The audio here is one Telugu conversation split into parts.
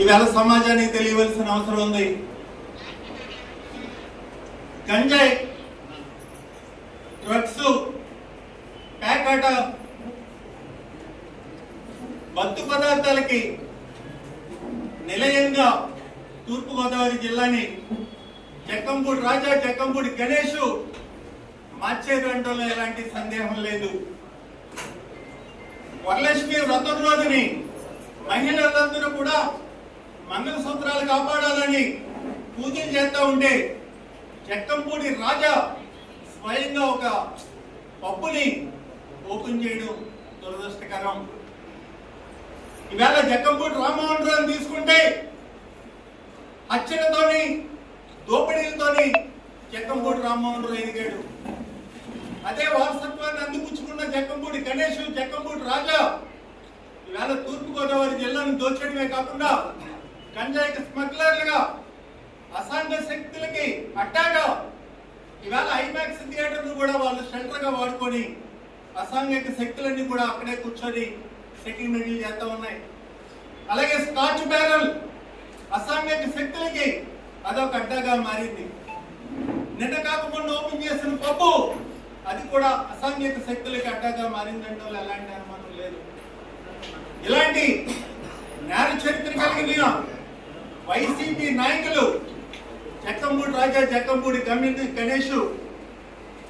ఇవాళ సమాజానికి తెలియవలసిన అవసరం ఉంది. గంజాయి, డ్రగ్స్, ప్యాకాట, మత్తు పదార్థాలకి నిలయంగా తూర్పుగోదావరి జిల్లాని జక్కంపూడి రాజా, జక్కంపూడి గణేష్ మార్చేదంటలో ఎలాంటి సందేహం లేదు. వరలక్ష్మి వ్రతం రోజుని మహిళలందరూ కూడా మంగళసూత్రాలు కాపాడాలని పూజలు చేస్తూ ఉంటే జక్కంపూడి రాజా స్వయంగా ఒక పప్పుని ఓపెన్ చేయడం దురదృష్టకరం. ఇవాళ జక్కంపూడి రామ్మోహన్ రావు తీసుకుంటే హత్యలతోని, దోపిడీలతోని జక్కంపూడి రామ్మోహన్ రావు ఎదిగాడు. అదే వారసత్వాన్ని అందిపుచ్చుకున్న జక్కంపూడి గణేష్, జక్కంపూడి రాజా ఇవాళ తూర్పుగోదావరి జిల్లాను దోచడమే కాకుండా గంజాయికి స్మగ్లర్లుగా, అసాంఘ శక్తులకి అడ్డాగా ఇవాళ ఐమాక్స్ థియేటర్ను కూడా వాళ్ళు షెల్టర్ గా వాడుకొని అసాంఘిక శక్తులన్నీ కూడా అక్కడే కూర్చొని సెటిల్మెంట్లు చేస్తా ఉన్నాయి. అలాగే స్కాచ్ బ్యారల్ అసాంఘిక శక్తులకి అదొక అడ్డాగా మారింది. నిన్న కాకుండా ఓపెన్ చేసిన పప్పు అది కూడా అసాంఘిక శక్తులకి అడ్డాగా మారిందంటే ఎలాంటి అనుమానం లేదు. ఇలాంటి నేర చరిత్ర కలిగిన వైసీపీ నాయకులు జక్కంపూడి రాజా, జక్కంపూడి గణేష్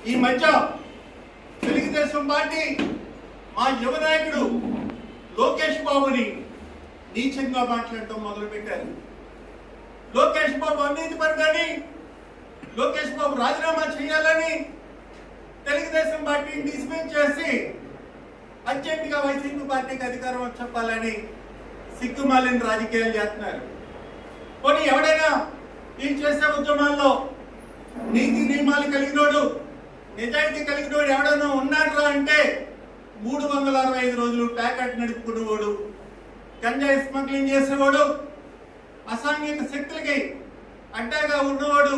ఈ మధ్య తెలుగుదేశం పార్టీ మా యువ నాయకుడు లోకేష్ బాబుని నీచంగా మాట్లాడటం మొదలు పెట్టారు. లోకేష్ బాబు అవినీతి పరుడని, లోకేష్ బాబు రాజీనామా చేయాలని తెలుగుదేశం పార్టీని డిస్మిస్ చేసి అర్జెంట్ గా వైసీపీ పార్టీకి అధికారం చెప్పాలని సిగ్గుమాలిన రాజకీయాలు చేస్తున్నారు. పోనీ ఎవడైనా ఈ చేసే ఉద్యమాల్లో నీతి నియమాలు కలిగినోడు, నిజాయితీ కలిగినోడు ఎవడైనా ఉన్నాడు అంటే 365 రోజులు ప్యాకెట్ నడుపుకునేవాడు, గంజాయి స్మగ్లింగ్ చేసేవాడు, అసాంఘిక శక్తులకి అడ్డాగా ఉన్నవాడు.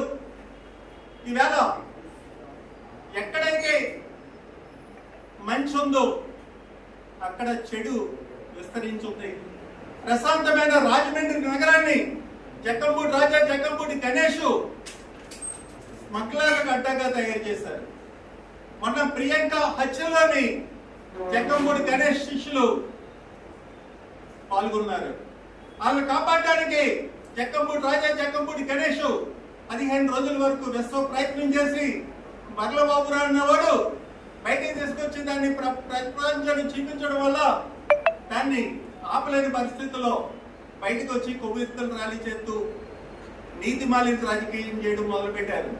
ఈవేళ ఎక్కడైతే మంచి ఉందో అక్కడ చెడు విస్తరించుంది. ప్రశాంతమైన రాజమండ్రి నగరాన్ని జక్కంపూడి రాజా, జక్కంపూడి గణేష్ స్మగ్లర్లకు అడ్డాగా తయారు చేశారు. మొన్న ప్రియాంక హత్యలోని జక్కంపూడి గణేష్ శిష్యులు పాల్గొన్నారు. వాళ్ళని కాపాడడానికి జక్కంపూడి రాజా, జక్కంపూడి గణేష్ 15 రోజుల వరకు విశ్వ ప్రయత్నం చేసి బర్లబాబురావు అన్నవాడు బయటికి తీసుకొచ్చి దాన్ని ప్రపంచాన్ని చూపించడం వల్ల దాన్ని ఆపలేని పరిస్థితుల్లో బయటకు వచ్చి కొవ్వెత్తులు ర్యాలీ చేస్తూ నీతి మాలిన రాజకీయం చేయడం మొదలుపెట్టారు.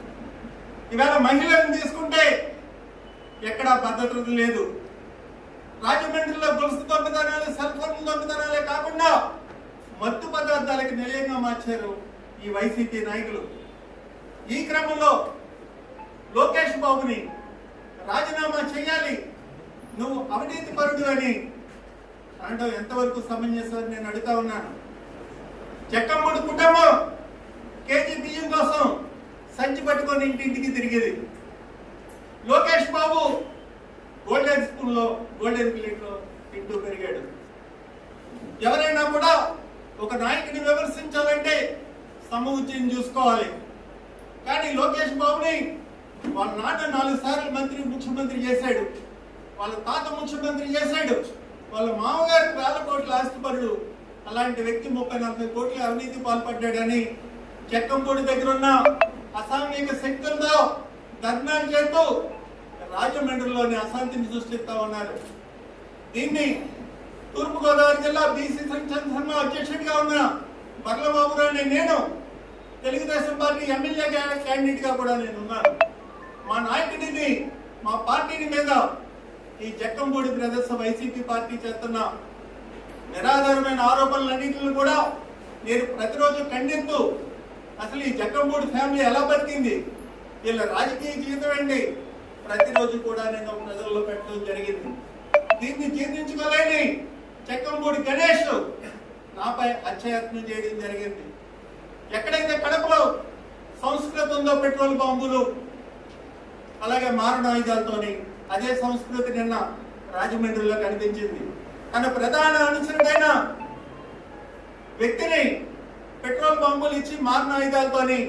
ఇవాళ మహిళలను తీసుకుంటే ఎక్కడా భద్రత లేదు. రాజమండ్రిలో గొలుసు దొంగతనాలు, సెల్ ఫోన్ దొంగతనాలే కాకుండా మత్తు పదార్థాలకు నిలయంగా మార్చారు ఈ వైసీపీ నాయకులు. ఈ క్రమంలో లోకేష్ బాబుని రాజీనామా చేయాలి, నువ్వు అవినీతి పరుడు అని అంటే ఎంతవరకు సమంజసం నేను అడుగుతా ఉన్నాను. జక్కంపూడి కుటుంబం కేజీ బియ్యం కోసం సంచి పట్టుకొని ఇంటింటికి తిరిగేది. లోకేష్ బాబు గోల్డెన్ స్పూన్ లో, గోల్డెన్ ప్లేట్ లో తింటూ పెరిగాడు. ఎవరైనా కూడా ఒక నాయకుని విమర్శించాలంటే సముచితం చూసుకోవాలి. కానీ లోకేష్ బాబుని వాళ్ళ నాన్న 4 సార్లు ముఖ్యమంత్రి చేశాడు, వాళ్ళ తాత ముఖ్యమంత్రి చేశాడు, వాళ్ళ మామగారికి 1000 కోట్ల ఆస్తిపరుడు. అలాంటి వ్యక్తి 30-40 కోట్ల అవినీతి పాల్పడ్డాడని జక్కంపూడి దగ్గర ఉన్న అసాంఘిక శక్తులతో ధర్నాలు చేస్తూ రాజమండ్రిలోని అశాంతిని సృష్టిస్తా ఉన్నారు. దీన్ని తూర్పుగోదావరి జిల్లా బీసీ సంక్షేమ అధ్యక్షుడిగా ఉన్న బర్లబాబురావు నేను తెలుగుదేశం పార్టీ ఎమ్మెల్యే క్యాండిడేట్ గా కూడా నేను ఉన్నాను. మా నాయకుడిని, మా పార్టీని మీద ఈ జక్కంపూడి బ్రదర్స్ వైసీపీ పార్టీ చేస్తున్న నిరాధారమైన ఆరోపణలన్నింటిని కూడా నేను ప్రతిరోజు ఖండిస్తూ అసలు ఈ జక్కంపూడి ఫ్యామిలీ ఎలా బతికింది, వీళ్ళ రాజకీయ జీవితం ఏంటి ప్రతిరోజు కూడా నేను ప్రజల్లో పెట్టడం జరిగింది. దీన్ని జీర్ణించుకోలేని జక్కంపూడి గణేష్ నాపై హత్యాయత్నం చేయడం జరిగింది. ఎక్కడైతే కడపలో సంస్కృతి ఉందో పెట్రోల్ బాంబులు, అలాగే మారణాయుధాలతోని అదే సంస్కృతి నిన్న రాజమండ్రిలో కనిపించింది. తన ప్రధాన అనుచరుడైన వ్యక్తిని పెట్రోల్ బాంబులు ఇచ్చి మారణాయుధాలతోని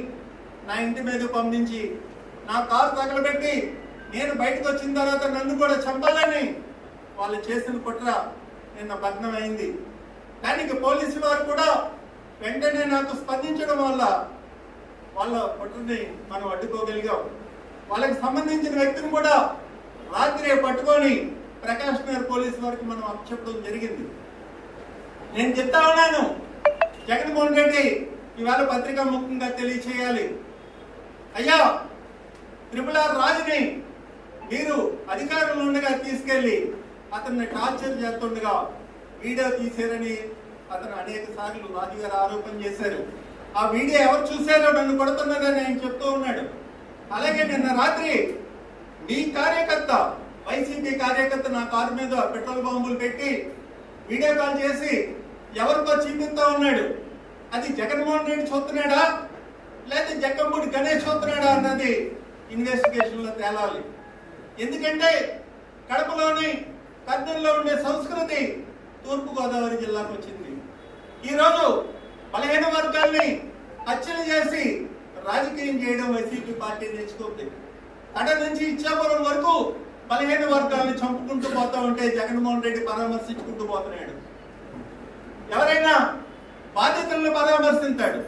నా ఇంటి మీద పంపించి నా కారు తగలబెట్టి నేను బయటకు వచ్చిన తర్వాత నన్ను కూడా చంపాలని వాళ్ళు చేసిన కుట్ర నిన్న భగ్నమైంది. దానికి పోలీసు వారు కూడా వెంటనే నాకు స్పందించడం వల్ల వాళ్ళ కుట్రని మనం అడ్డుకోగలిగాం. వాళ్ళకి సంబంధించిన వ్యక్తిని కూడా రాత్రి పట్టుకొని ప్రకాష్ నగర్ పోలీసు వారికి మనం అప్పచెప్పడం జరిగింది. నేను చెప్తా ఉన్నాను, జగన్మోహన్ రెడ్డి ఇవాళ పత్రికా ముఖ్యంగా తెలియచేయాలి. అయ్యా, RRR రాజుని మీరు అధికారంలో ఉండగా తీసుకెళ్లి అతన్ని టార్చర్ చేస్తుండగా వీడియో తీశారని అతను అనేక సార్లు రాజు గారు ఆరోపణ చేశారు. ఆ వీడియో ఎవరు చూశారో నన్ను కొడుతున్నారని ఆయన చెప్తూ ఉన్నాడు. అలాగే నిన్న రాత్రి మీ కార్యకర్త, వైసీపీ కార్యకర్త నా కారు మీద పెట్రోల్ బాంబులు పెట్టి వీడియో కాల్ చేసి ఎవరికో చూపిస్తా ఉన్నాడు. అది జగన్మోహన్ రెడ్డి చూస్తున్నాడా లేదా జక్కంపూడి గణేష్ చూస్తున్నాడా అన్నది ఇన్వెస్టిగేషన్ లో తేలాలి. ఎందుకంటే కడపలోని కర్నూలులో ఉండే సంస్కృతి తూర్పుగోదావరి జిల్లాకు వచ్చింది. ఈరోజు బలహీన వర్గాల్ని హత్యలు చేసి రాజకీయం చేయడం వైసీపీ పార్టీ నేర్చుకుంది. అక్కడ నుంచి ఇచ్చాపురం వరకు బలహీన వర్గాల్ని చంపుకుంటూ పోతా ఉంటే జగన్మోహన్ రెడ్డి పరామర్శించుకుంటూ పోతున్నాడు. ఎవరైనా బాధితులను పరామర్శించాడు,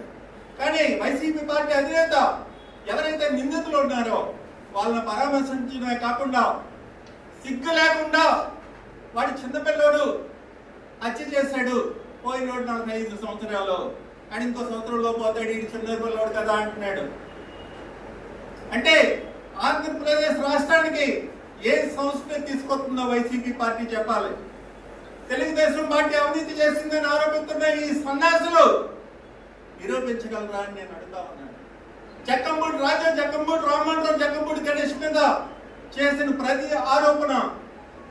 కానీ వైసీపీ పార్టీ అధినేత ఎవరైతే నిందితులు ఉన్నారో వాళ్ళని పరామర్శించడమే కాకుండా సిగ్గు లేకుండా వాడి చిన్నపిల్లోడు హత్య చేశాడు, పోయినోడు 45 సంవత్సరాలు, అని ఇంకో సంవత్సరంలో పోతాడు, ఈ చిన్న పిల్లోడు కదా అంటున్నాడు. అంటే ఆంధ్రప్రదేశ్ రాష్ట్రానికి ఏ సంస్కృతి తీసుకొస్తుందో వైసీపీ పార్టీ చెప్పాలి. తెలుగుదేశం పార్టీ అవినీతి చేసిందని ఆరోపిస్తున్న ఈ సన్నాసులు నిరూపించగలరా అని నేను అడుగుతా ఉన్నాను. జక్కంపూడి రాజా, జక్కంపూడి రామమండ్రం, జక్కంపూడి గణేష్ మీద చేసిన ప్రతి ఆరోపణ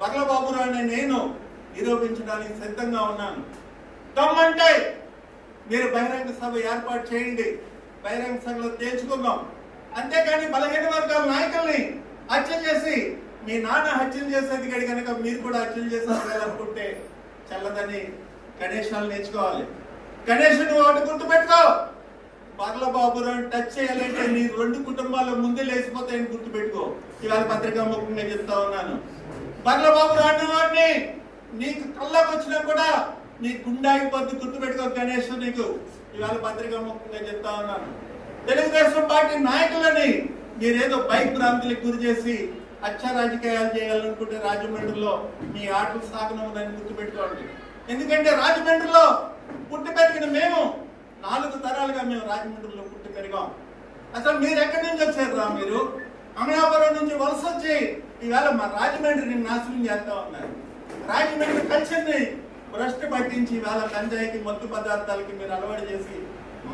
బగలబాబురావు అనే నేను నిరూపించడానికి సిద్ధంగా ఉన్నాను. దమ్మంటే మీరు బహిరంగ సభ ఏర్పాటు చేయండి, బహిరంగ సభలో తేల్చుకుందాం. అంతేకాని బలహీన వర్గాల నాయకుల్ని హత్య చేసి మీ నాన్న హత్యలు చేసేది గడి కనుక మీరు కూడా హత్యలు చేసేయాలనుకుంటే చల్లదని గణేశాలు నేర్చుకోవాలి. గణేష్ నువ్వు ఒకటి గుర్తుపెట్టుకో, బగలబాబురావు టచ్ చేయాలంటే నీ 2 కుటుంబాలు ముందే లేచిపోతాయని గుర్తుపెట్టుకో. ఇవాళ పత్రికా ముఖ్యంగా చెప్తా ఉన్నాను. బగలబాబురావు అన్న వాడిని నీకు కళ్ళకు వచ్చినా కూడా నీ గుండాగిపోద్ది, గుర్తుపెట్టుకో గణేష్. నీకు ఇవాళ పత్రికా ముఖ్యంగా చెప్తా ఉన్నాను. తెలుగుదేశం పార్టీ నాయకులని మీరేదో బైక్ భ్రాంతులకు గురి చేసి హత్య రాజకీయాలు చేయాలనుకుంటే రాజమండ్రిలో మీ ఆటలు సాగనవుదని గుర్తుపెట్టుకోండి. ఎందుకంటే రాజమండ్రిలో పుట్టి పెరిగిన మేము 4 తరాలుగా మేము రాజమండ్రిలో పుట్టి పెరిగాం. అసలు మీరు ఎక్కడి నుంచి వచ్చారు? మీరు అమలాపురం నుంచి వలస వచ్చి ఈవేళ మా రాజమండ్రిని నాశనం చేస్తా ఉన్నారు. రాజమండ్రి కల్చర్ని భ్రష్టు పట్టించి ఈవేళ గంజాయికి, మత్తు పదార్థాలకి మీరు అలవాటు చేసి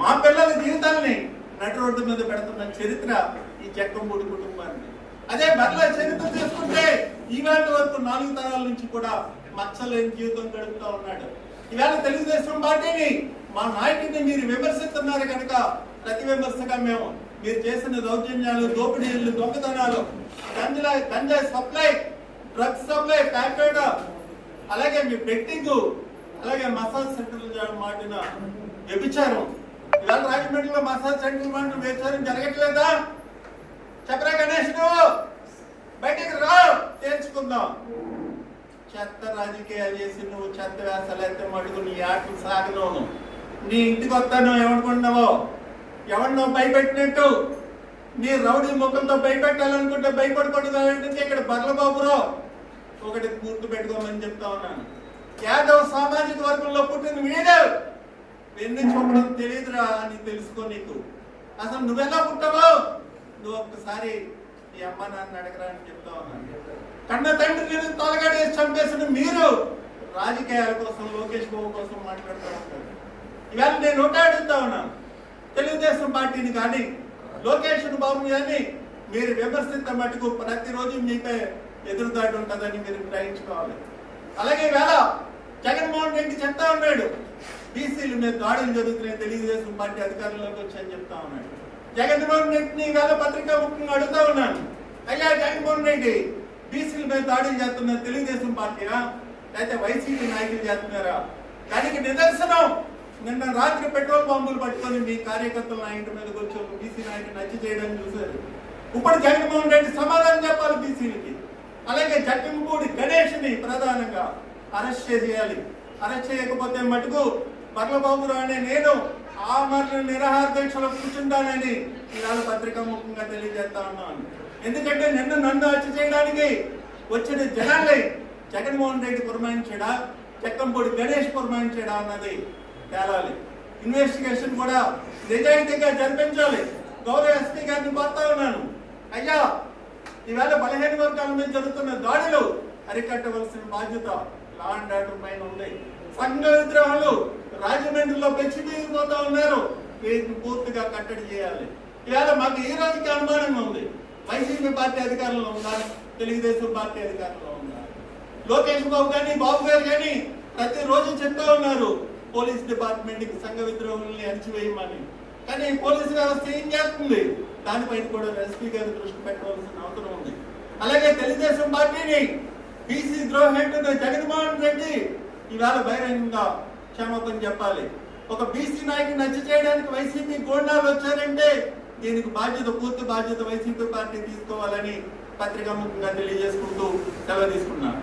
మా పిల్లల జీవితాలని నటు రోడ్డు మీద పెడుతున్న చరిత్ర ఈ జక్కంపూడి కుటుంబాన్ని. అదే బర్ల చరిత్ర తీసుకుంటే ఈవేళ వరకు 4 తరాల నుంచి కూడా మచ్చలేని జీవితం గడుపుతా ఉన్నాడు. ఈవేళ తెలుగుదేశం పార్టీని, మా నాయకుడిని మీరు విమర్శిస్తున్నారు కనుక ప్రతి విమర్శగా మేము మీరు చేసిన దౌర్జన్యాలు, దోపిడీలు, దొంగతనాలు, గంజాయి సప్లై, డ్రగ్స్ సప్లై, ప్యాకెట్, అలాగే మీ బెట్టింగ్, అలాగే మసాజ్ సెంటర్లు మాటిన వ్యభిచారం. ఇవాళ రాజమండ్రిలో మసాజ్ సెంటర్ మాట వ్యభిచారం జరగట్లేదా? చెప్పరా గణేష్, నువ్వు బయటకు రా, తేల్చుకుందాం. చెత్త రాజకీయాలు చేసి నువ్వు చెత్త వేసాలు అయితే మటుకు నీ ఆటలు సాగను. నీ ఇంటికి వస్తాను ఏమనుకుంటున్నావో, ఎవరినో భయపెట్టినట్టు నీ రౌడీ ముఖంతో భయపెట్టాలనుకుంటే భయపడకూడదు. ఇక్కడ బగలబాబురావు ఒకటి గుర్తు పెట్టుకోమని చెప్తా ఉన్నాను. యాదవ్ సామాజిక వర్గంలో పుట్టిన వీడు ఎన్ని చూపడం తెలియదురా అని తెలుసుకో. నీకు అసలు నువ్వెలా పుట్టావో నువ్వు ఒక్కసారి ఈ అమ్మ నాన్న అడగరా అని చెప్తా ఉన్నాను. కన్న తండ్రిని తొలగడేసి చంపేసిన మీరు రాజకీయాల కోసం, లోకేష్ బాబు కోసం మాట్లాడుతూ ఉంటారు. ఇవాళ నేను ఒకటే అడుగుతా ఉన్నాను, తెలుగుదేశం పార్టీని కానీ లోకేష్ బాబుని కానీ మీరు విమర్శించే మటుకు ప్రతిరోజు మీపై ఎదురుదాడి ఉంటుందని మీరు గ్రహించుకోవాలి. అలాగే ఇవాళ జగన్మోహన్ రెడ్డి చెప్తా ఉన్నాడు, బీసీల మీద దాడులు జరుగుతున్నాయి, తెలుగుదేశం పార్టీ అధికారంలోకి వచ్చాయని చెప్తా ఉన్నాడు. జగన్మోహన్ రెడ్డిని ఇవాళ పత్రికా ముఖ్యంగా అడుగుతా ఉన్నాను, అయ్యా జగన్మోహన్ రెడ్డి బీసీల మీద దాడులు చేస్తున్నారు తెలుగుదేశం పార్టీనా లేకపోతే వైసీపీ నాయకులు చేస్తున్నారా? దానికి నిదర్శనం నిన్న రాత్రి పెట్రోల్ బాంబులు పట్టుకొని మీ కార్యకర్తలు నా ఇంటి మీదకి వచ్చి ఒక బీసీ నాయకుని హత్య చేయడానికి చూశారు. ఇప్పుడు జగన్మోహన్ రెడ్డి సమాధానం చెప్పాలి బీసీలకి. అలాగే జగ్గంపూడి గణేష్ని ప్రధానంగా అరెస్ట్ చేయాలి. అరెస్ట్ చేయకపోతే మటుకు బర్లబాబురావు అనే నేను ఆ మరి నిరాహార దీక్షలో కూర్చుంటానని ఇవాళ పత్రికా ముఖంగా తెలియజేస్తా ఉన్నాను. ఎందుకంటే నిన్న నన్ను హత్య చేయడానికి వచ్చిన జనాలే జగన్మోహన్ రెడ్డి పురమాయించాడా, జగ్గంపూడి గణేష్ పురమాయించాడా అన్నది తేలాలి. ఇన్వెస్టిగేషన్ కూడా నిజాయితీగా జరిపించాలి. గౌరవ ఎస్పీ గారిని కోరుతా ఉన్నాను, అయ్యా ఈవేళ బలహీన వర్గాల మీద జరుగుతున్న దాడులు అరికట్టవలసిన బాధ్యత లా అండ్ ఆర్డర్ పైన ఉంది. సంఘ విద్రోహాలు రాజమండ్రిలో పెంచిపోతా ఉన్నారు, వీటిని పూర్తిగా కట్టడి చేయాలి. ఇవాళ మాకు ఈ రోజుకి అనుమానంగా ఉంది, వైసీపీ పార్టీ అధికారంలో ఉందా, తెలుగుదేశం పార్టీ అధికారంలో ఉందా. లోకేష్ బాబు కానీ బాబు గారు కానీ ప్రతిరోజు చెప్తా ఉన్నారు పోలీస్ డిపార్ట్మెంట్కి సంఘ విద్రోహాలని అణచివేయమని. కానీ పోలీసు వ్యవస్థ ఏం చేస్తుంది, దానిపైన కూడా ఎస్పీ గారి దృష్టి పెట్టవలసిన అవసరం ఉంది. అలాగే తెలుగుదేశం పార్టీని బీసీ ద్రోహంటున్న జగన్మోహన్ రెడ్డి ఇవాళ బహిరంగంగా క్షమాపణ చెప్పాలి. ఒక బీసీ నాయకుని హత్య చేయడానికి వైసీపీ గోండాలు వచ్చారంటే దీనికి పూర్తి బాధ్యత వైసీపీ పార్టీ తీసుకోవాలని పత్రికా ముఖంగా తెలియజేసుకుంటూ సెలవు తీసుకున్నాను.